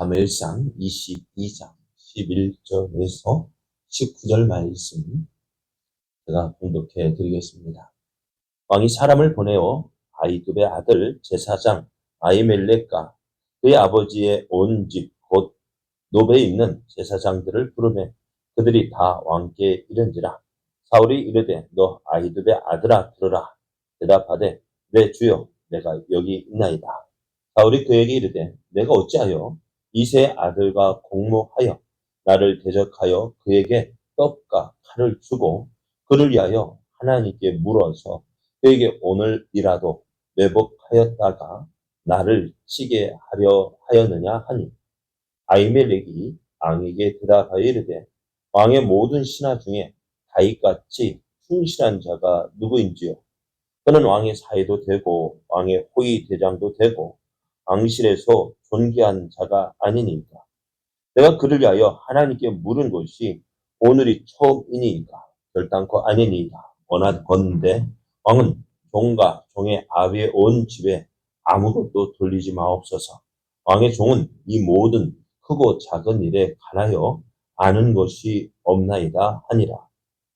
사무엘상 22장 11절에서 19절 말씀 제가 봉독해 드리겠습니다. 왕이 사람을 보내어 아히두베의 아들 제사장 아히멜렉과 그의 아버지의 온 집 곧 노베에 있는 제사장들을 부르매 그들이 다 왕께 이른지라. 사울이 이르되 너 아히두베의 아들아 들으라. 대답하되 네 주여 내가 여기 있나이다. 사울이 그에게 이르되 내가 어찌하여 이새의 아들과 공모하여 나를 대적하여 그에게 떡과 칼을 주고 그를 위하여 하나님께 물어서 그에게 오늘이라도 매복하였다가 나를 치게 하려 하였느냐 하니 아히멜렉이 왕에게 대답하여 이르되 왕의 모든 신하 중에 다윗같이 충실한 자가 누구인지요? 그는 왕의 사이도 되고 왕의 호위 대장도 되고 왕실에서 존귀한 자가 아니니까. 내가 그를 위하여 하나님께 물은 것이 오늘이 처음이니까 결단코 아니니이다. 원하건대 왕은 종과 종의 아비의 온 집에 아무것도 돌리지 마옵소서. 왕의 종은 이 모든 크고 작은 일에 관하여 아는 것이 없나이다 하니라.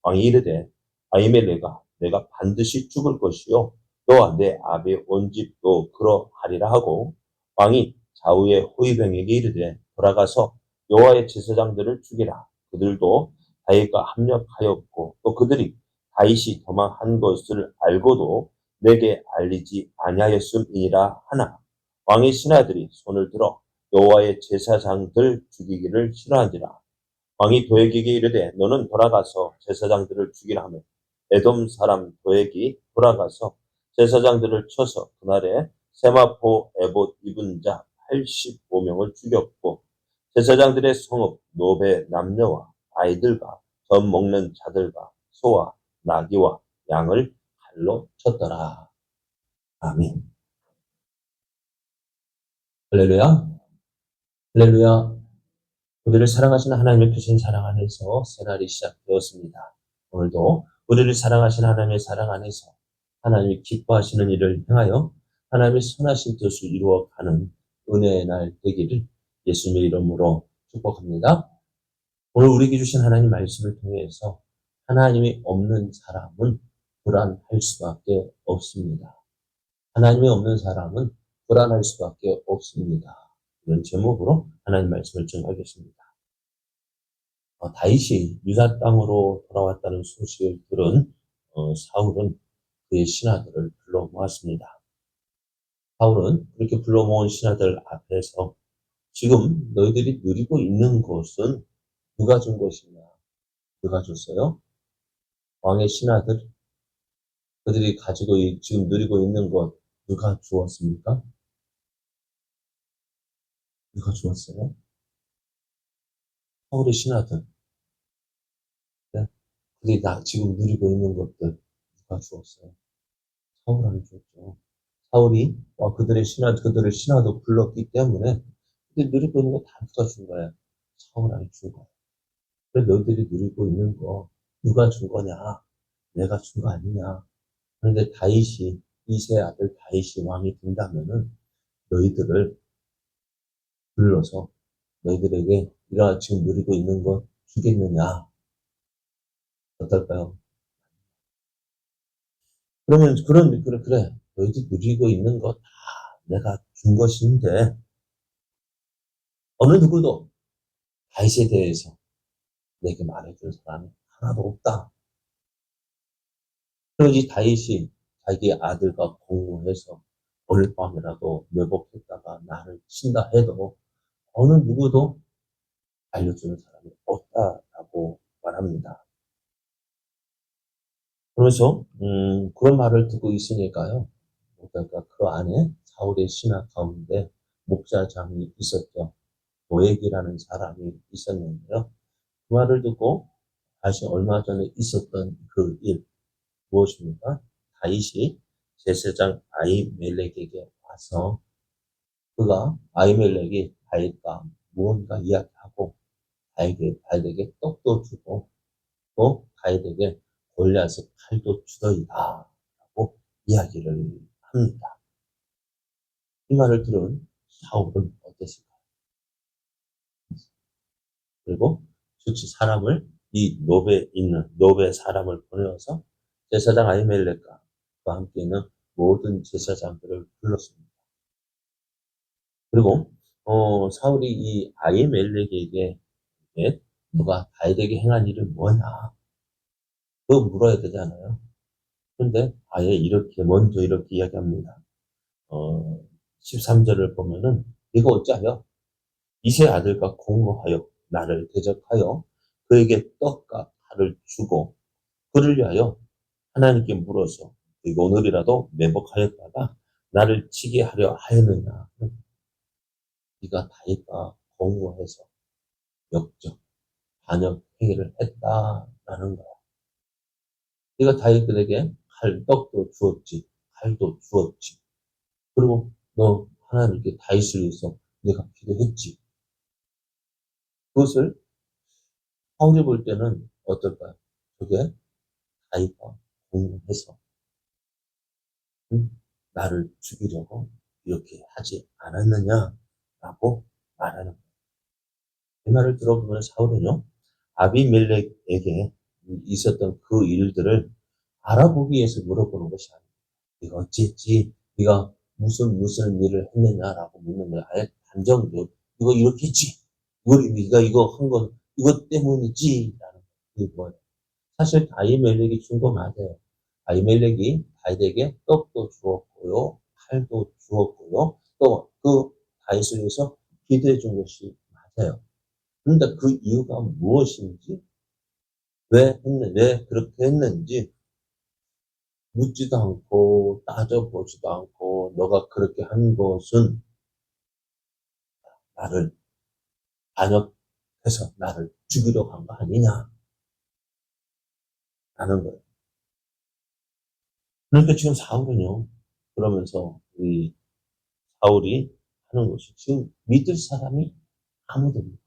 왕이 이르되 아히멜렉아 내가 반드시 죽을 것이요 너와 내 아비의 온 집도 그러하리라 하고 왕이 좌우의 호위병에게 이르되 돌아가서 여호와의 제사장들을 죽이라. 그들도 다윗과 합력하였고 또 그들이 다윗이 도망한 것을 알고도 내게 알리지 아니하였음이니라 하나 왕의 신하들이 손을 들어 여호와의 제사장들 죽이기를 싫어한지라. 왕이 도액에게 이르되 너는 돌아가서 제사장들을 죽이라 하며 에돔 사람 도액이 돌아가서 제사장들을 쳐서 그날에 세마포 에봇 입은 자 85명을 죽였고 제사장들의 성읍 노베 남녀와 아이들과 젖 먹는 자들과 소와 나귀와 양을 칼로 쳤더라. 아멘. 할렐루야. 할렐루야. 우리를 사랑하시는 하나님의 크신 사랑 안에서 새날이 시작되었습니다. 오늘도 우리를 사랑하시는 하나님의 사랑 안에서 하나님이 기뻐하시는 일을 행하여 하나님의 선하신 뜻을 이루어가는 은혜의 날 되기를 예수님의 이름으로 축복합니다. 오늘 우리에게 주신 하나님 말씀을 통해서 하나님이 없는 사람은 불안할 수밖에 없습니다. 하나님이 없는 사람은 불안할 수밖에 없습니다. 이런 제목으로 하나님 말씀을 전하겠습니다. 다윗이 유다 땅으로 돌아왔다는 소식을 들은 사울은 그의 신하들을 불러 모았습니다. 사울은 그렇게 불러 모은 신하들 앞에서 지금 너희들이 누리고 있는 것은 누가 준 것이냐? 누가 줬어요? 왕의 신하들, 그들이 가지고 지금 누리고 있는 것 누가 주었습니까? 누가 주었어요? 사울의 신하들. 네? 그들이 지금 누리고 있는 것들 누가 주었어요? 사울 안 줬죠. 사울이 그들을 신하도 불렀기 때문에 그들이 누리고 있는 거 다 누가 준 거야? 사울 안 준 거야. 그래 너희들이 누리고 있는 거 누가 준 거냐? 내가 준 거 아니냐? 그런데 다윗이 이새의 아들 다윗이 왕이 된다면은 너희들을 불러서 너희들에게 이러한 지금 누리고 있는 것 주겠느냐? 어떨까요? 그러면 그래 너희들 누리고 있는 거 다 내가 준 것인데 어느 누구도 다윗에 대해서 내게 말해줄 사람이 하나도 없다. 그러지 다윗이 자기 아들과 공모해서 오늘 밤이라도 매복했다가 나를 친다 해도 어느 누구도 알려주는 사람이 없다라고 말합니다. 그래서 그런 말을 듣고 있으니까요. 그러니까 그 안에 사울의 신하 가운데 목사장이 있었죠. 도액이라는 사람이 있었는데요. 그 말을 듣고 다시 얼마 전에 있었던 그 일 무엇입니까? 다윗이 제사장 아히멜렉에게 와서 아히멜렉이 다윗과 무언가 이야기하고 다윗에게 떡도 주고 또 다윗에게 골리앗의 칼도 주더이다 라고 이야기를 합니다. 이 말을 들은 사울은 어땠을까요? 그리고 즉시 사람을 이 노베에 있는 노베 사람을 보내어서 제사장 아히멜렉과 그와 함께 있는 모든 제사장들을 불렀습니다. 그리고 사울이 이 아히멜렉에게 너가 다윗에게 행한 일은 뭐냐? 그거 물어야 되잖아요. 근데 아예 이렇게 먼저 이렇게 이야기합니다. 13절을 보면은 네가 어찌하여 이세 아들과 공모하여 나를 대적하여 그에게 떡과 칼을 주고 그를 위하여 하나님께 물어서 그리고 오늘이라도 매복하였다가 나를 치게 하려 하였느냐. 네가 다윗과 공모해서 역적, 반역 행위를 했다라는 거야. 네가 다윗들에게 떡도 주었지, 칼도 주었지. 그리고 너 하나님께 다윗을 위해서 내가 기도했지. 그것을 사울이 볼 때는 어떨까요? 그게 다윗과 공모해서 나를 죽이려고 이렇게 하지 않았느냐라고 말하는 거예요. 이 말을 들어보면 사울은요, 아비멜렉에게 있었던 그 일들을 알아보기 위해서 물어보는 것이 아니에요. 네가 어찌했지? 네가 무슨 일을 했느냐라고 묻는 거야. 아예 단정적으로 이거 이렇게 했지. 네가 이거 한 건 이것 때문이지라는 게 뭐예요? 사실 아히멜렉이 준 거 맞아요. 아히멜렉이 다윗에게 떡도 주었고요, 칼도 주었고요, 또 그 다윗을 위해서 기도해 준 것이 맞아요. 그런데 그 이유가 무엇인지, 왜 그렇게 했는지 묻지도 않고 따져보지도 않고 너가 그렇게 한 것은 나를 반역해서 나를 죽이려고 한 거 아니냐라는 거예요. 그러니까 지금 사울은요, 그러면서 이 사울이 하는 것이 지금 믿을 사람이 아무도 없는,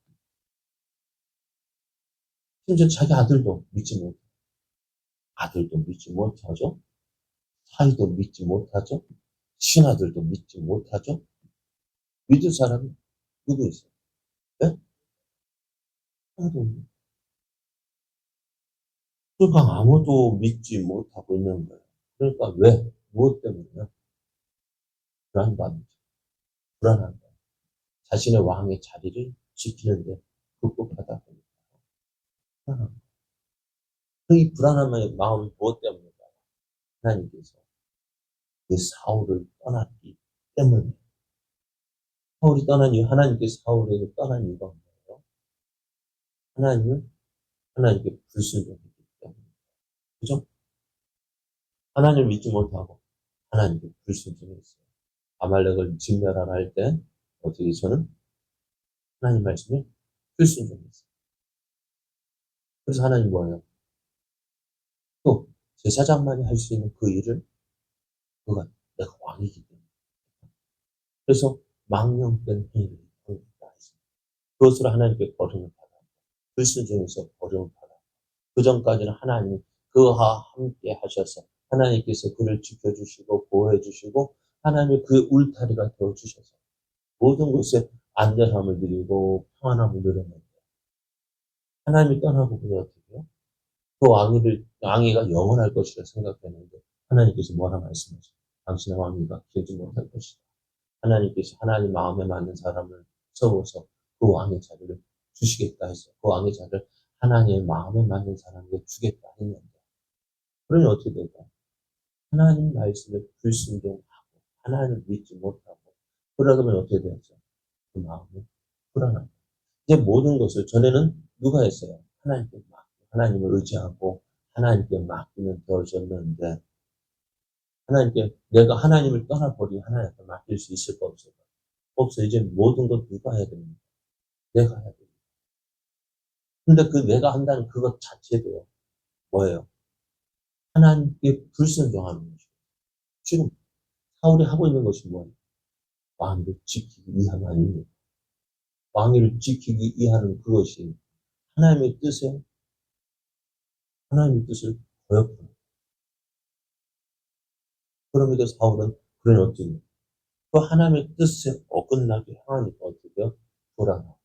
심지어 자기 아들도 믿지 못, 아들도 믿지 못하죠. 사위도 믿지 못하죠. 신하들도 믿지 못하죠. 믿을 사람이 누구 있어요? 네? 아무도 없는. 그러니까 아무도 믿지 못하고 있는 거예요. 그러니까 왜? 무엇 때문에요? 불안감이죠. 불안한 거예요. 자신의 왕의 자리를 지키는데 급급하다 보니까 불안한 거예요. 이 불안한 마음이 무엇 때문일까요? 하나님께서 그 사울을 떠났기 때문에. 사울이 떠난 이유, 하나님께서 사울에게 떠난 이유가 뭐예요? 하나님께 불순종했기 때문에. 그죠? 하나님을 믿지 못하고 하나님께 불순종했어요. 아말렉을 진멸하라 할 때 어떻게 저는 하나님 말씀에 불순종했어요. 그래서 하나님 뭐예요? 또 제사장만이 할 수 있는 그 일을 그가 내가 왕이기 때문에. 그래서 망령된 행위를 하겠다 했습니다. 그것으로 하나님께 버림을 받아. 불순종해서 버림을 받아. 그 전까지는 하나님 그와 함께 하셔서 하나님께서 그를 지켜주시고 보호해주시고 하나님의 그 울타리가 되어주셔서 모든 것에 안전함을 드리고 평안함을 누렸는데 하나님이 떠나고 그래 어떻게 해요? 그 왕위가 영원할 것이라 생각했는데 하나님께서 뭐라 말씀하세요? 당신의 왕위가 길지 못할 것이다. 하나님께서 하나님 마음에 맞는 사람을 세워서 그 왕의 자리를 주시겠다 했어요. 그 왕의 자리를 하나님의 마음에 맞는 사람에게 주겠다 했는데 그러면 어떻게 될까요? 하나님 말씀에 불순종하고 하나님을 믿지 못하고 그러다면 어떻게 되죠? 그 마음이 불안합니다. 이제 모든 것을 전에는 누가 했어요? 하나님께 맡고 하나님을 의지하고 하나님께 맡기면 되어졌는데 하나님께 내가 하나님을 떠나버리고 하나님께 맡길 수 있을까 없을까? 없어. 이제 모든 것 누가 해야 됩니까? 내가 해야 됩니다. 근데 그 내가 한다는 그것 자체도요. 뭐예요? 하나님께 불순종하는 것이고 지금 사울이 하고 있는 것이 뭐예요? 왕위를 지키기 위함 아닙니까? 왕위를 지키기 위하는 그것이 하나님의 뜻을 거역하는. 그럼에도 사울은 그런 어떻게 그 하나님의 뜻에 어긋나게 향하니까 어떻게 해요? 불안하고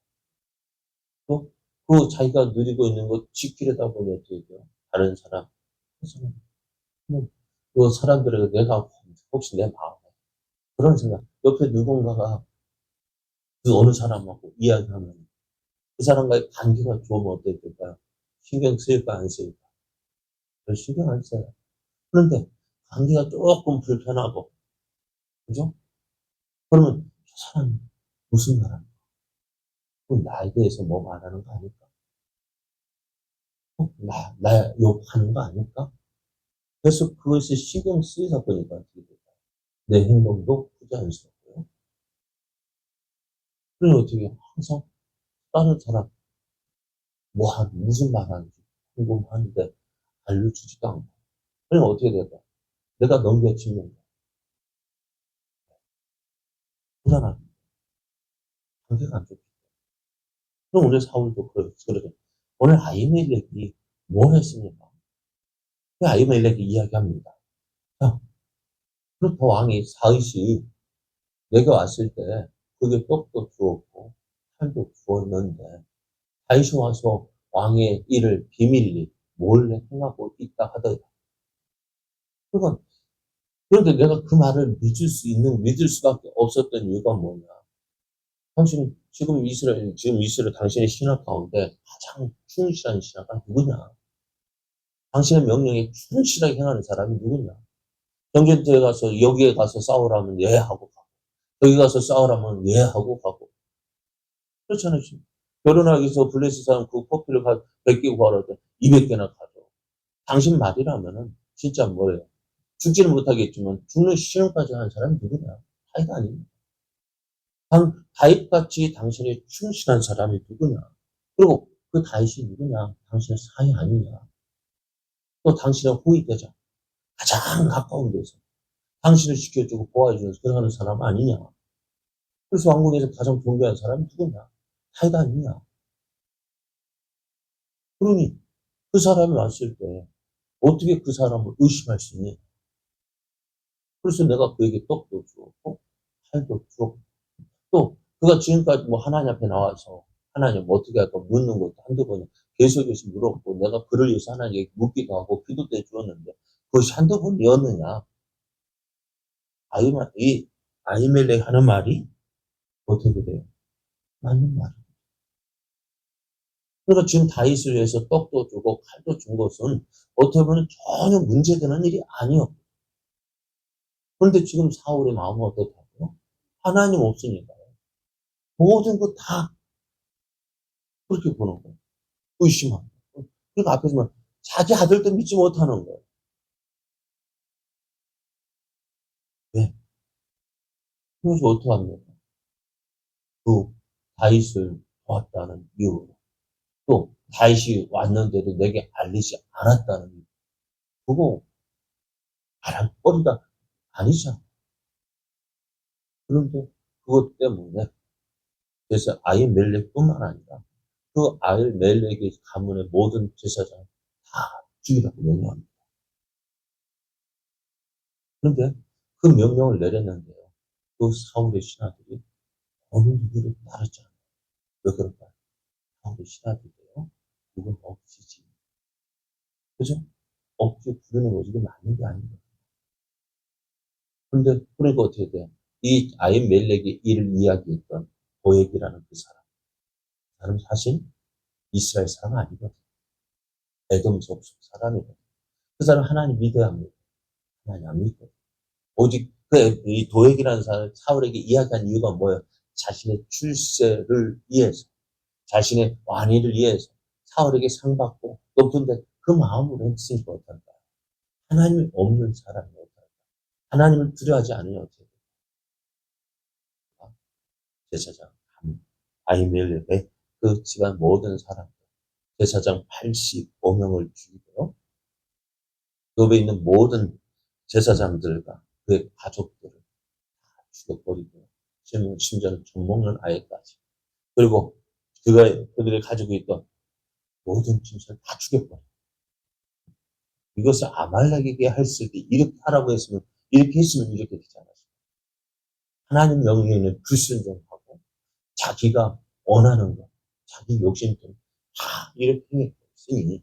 또 그 자기가 누리고 있는 거 지키려다 보니 어떻게 돼요? 다른 사람, 뭐, 그 사람들에게 내가 혹시 내 마음에 그런 생각, 옆에 누군가가 그 어느 사람하고 이야기하면 그 사람과의 관계가 좋으면 어떻게 될까요? 신경 쓰일까, 안 쓰일까? 별 신경 안 써요. 그런데 관계가 조금 불편하고, 그죠? 그러면 저 사람이 무슨 말 하는 거? 나에 대해서 뭐 말하는 거 아닐까? 나 욕하는 거 아닐까? 그래서 그것이 신경 쓰이다 보니까 어떻게 될까요? 내 행동도 부자연스럽고요. 그리고 어떻게 항상 다른 사람 무슨 말 하는지 궁금하는데 알려주지도 않고. 그러면 어떻게 될까? 내가 넘겨치면 불안하게 관계가 안 좋죠. 그럼 오늘 사울도 그러죠. 오늘 아히멜렉이 뭐 했습니까? 그 아히멜렉이 이야기합니다. 자, 그렇다 왕이 사의시 내가 왔을 때 그게 떡도 주었고 칼도 주었는데 다시 와서 왕의 일을 비밀리 몰래 행하고 있다 하더라. 그건 그런데 내가 그 말을 믿을 수밖에 없었던 이유가 뭐냐? 지금 이스라엘 당신의 신학 가운데 가장 충실한 신하가 누구냐? 당신의 명령에 충실하게 행하는 사람이 누구냐? 전쟁터에 가서 여기에 가서 싸우라면 예 하고 가고 여기 가서 싸우라면 예 하고 가고 그렇잖아요. 지금. 결혼하기 위해서 블레셋 사람 그 커피를 100개 구하라 때 200개나 가져. 당신 말이라면은 진짜 뭐예요? 죽지는 못하겠지만 죽는 시험까지 한 사람이 누구냐? 다윗 아닙니까? 다윗같이 당신의 충실한 사람이 누구냐? 그리고 그 다윗이 누구냐? 당신의 사이 아니냐? 또 당신의 호위대장, 가장 가까운 데서 당신을 지켜주고 보호해주면서 들어가는 사람 아니냐? 그래서 왕궁에서 가장 존귀한 사람이 누구냐? 다윗 아니냐? 그러니 그 사람이 왔을 때 어떻게 그 사람을 의심할 수 있니? 그래서 내가 그에게 떡도 주었고 칼도 주었고 또 그가 지금까지 뭐 하나님 앞에 나와서 하나님 어떻게 할까 묻는 것도 한두 번이 계속해서 물었고 내가 그를 위해서 하나님께 묻기도 하고 기도 때 주었는데 그것이 한두 번이었느냐? 이 아히멜렉 하는 말이 어떻게 돼요? 맞는 말. 그러니까 지금 다윗을 위해서 떡도 주고 칼도 준 것은 어떻게 보면 전혀 문제되는 일이 아니요. 그런데 지금 사울의 마음은 어떻다고요? 하나님 없으니까요. 모든 거 다 그렇게 보는 거예요. 의심하고. 그러니까 앞에서 말 자기 아들도 믿지 못하는 거예요. 왜? 그래서 어떻게 합니까? 그 다윗을 도왔다는 이유로 또 다윗이 왔는데도 내게 알리지 않았다는 이유. 그거 바람거리가 아니잖아. 그런데 그것 때문에 그래서 아히멜렉뿐만 아니라 그 아히멜렉의 가문의 모든 제사장 다 죽이라고 명령합니다. 그런데 그 명령을 내렸는데요. 그 사울의 신하들이 어느 누구를 따르지 않아요. 왜 그럴까요? 사울의 신하들이요. 그건 억지지. 그죠? 억지 부르는 거지. 이게 맞는 게 아닌 거예요. 그런데, 그러니까 어떻게 돼요? 이 아히멜렉이 이를 이야기했던 도액이라는 그 사람 사실 이스라엘 사람 아니거든. 에돔 족속 사람이거든. 그 사람 하나님 믿어야 합니다. 하나님 안 믿거든. 오직 이 도액이라는 사람 사울에게 이야기한 이유가 뭐예요? 자신의 출세를 위해서, 자신의 왕위를 위해서 사울에게 상 받고 높은데 그 마음으로 했으니까 어떨까? 하나님이 없는 사람이 어떨까? 하나님을 두려워하지 않으면 어떻게 될까? 제사장 아히멜렉의 그 집안 모든 사람 제사장 85명을 죽이고요. 그 옆에 있는 모든 제사장들과 그의 가족들을 다 죽여버리고 심지어는 젖먹는 아이까지 그리고 그들이 가지고 있던 모든 짐승을 다 죽여버려. 이것을 아말렉에게 했을 때 이렇게 하라고 했으면 이렇게 했으면 이렇게 되지 않았어요. 하나님 명령에는 불순종하고 자기가 원하는 것, 자기 욕심 때문에 다 이렇게 행했으니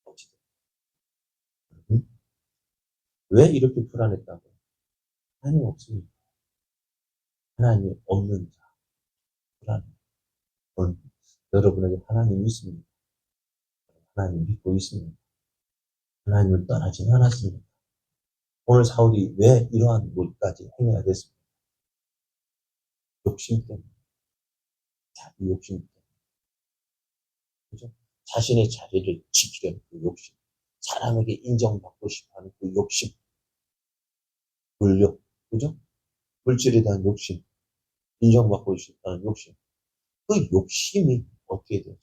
어찌됐든 왜 이렇게 불안했다고? 하나님 없으니까. 하나님이 없는 자 불안해. 오늘 여러분에게 하나님이 있습니다. 하나님 믿고 있습니다. 하나님을 떠나지는 않았습니다. 오늘 사울이 왜 이러한 못까지 행해야 됐습니까? 욕심 때문에. 자기 욕심 때문에. 그죠? 자신의 자리를 지키려는 그 욕심. 사람에게 인정받고 싶어 하는 그 욕심. 권력. 그죠? 물질에 대한 욕심. 인정받고 싶다는 욕심. 그 욕심이 어떻게 되죠?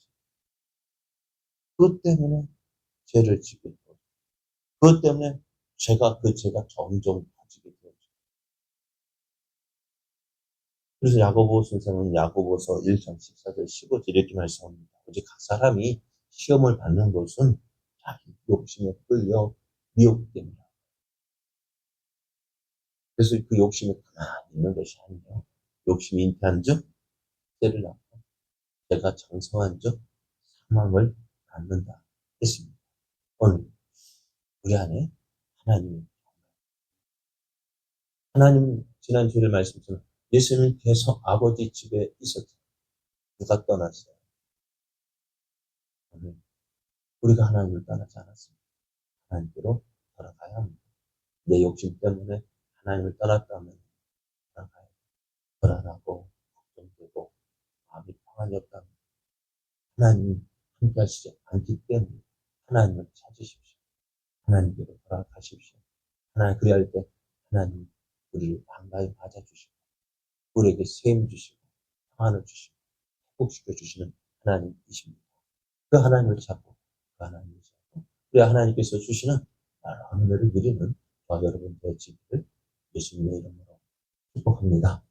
그것 때문에 죄를 짓게 되고, 그것 때문에 죄가 점점 커지게 되죠. 그래서 야고보 선생은 야고보서 1장 14절 15절 이렇게 말씀합니다. 오직 각 사람이 시험을 받는 것은 자기 욕심에 끌려 미혹됩니다. 그래서 그 욕심에 가만히 있는 것이 아니라 욕심이 잉태한 즉 때를 낳고 내가 장성한 즉 사망을 낳는다 했습니다. 오늘 우리 안에 하나님 지난 주일 말씀처럼 예수님은 계속 아버지 집에 있었죠. 누가 떠났어요? 오늘 우리가 하나님을 떠나지 않았습니다. 하나님께로 돌아가야 합니다. 내 욕심 때문에 하나님을 떠났다면 돌아가야 합니다. 불안하고 걱정되고 마음이 평안이 없다면 하나님이 함께 하시지 않기 때문에 하나님을 찾으십시오. 하나님께로 돌아가십시오. 하나님 그리할 때 하나님 우리를 반가이 맞아주시고 우리에게 세임 주시고 평안을 주시고 회복시켜 주시는 하나님이십니다. 그 하나님을 찾고 그 하나님을 찾고 우리 하나님께서 주시는 여러 은혜를 누리는 저와 여러분 되시기를 예수님의 이름으로 축복합니다.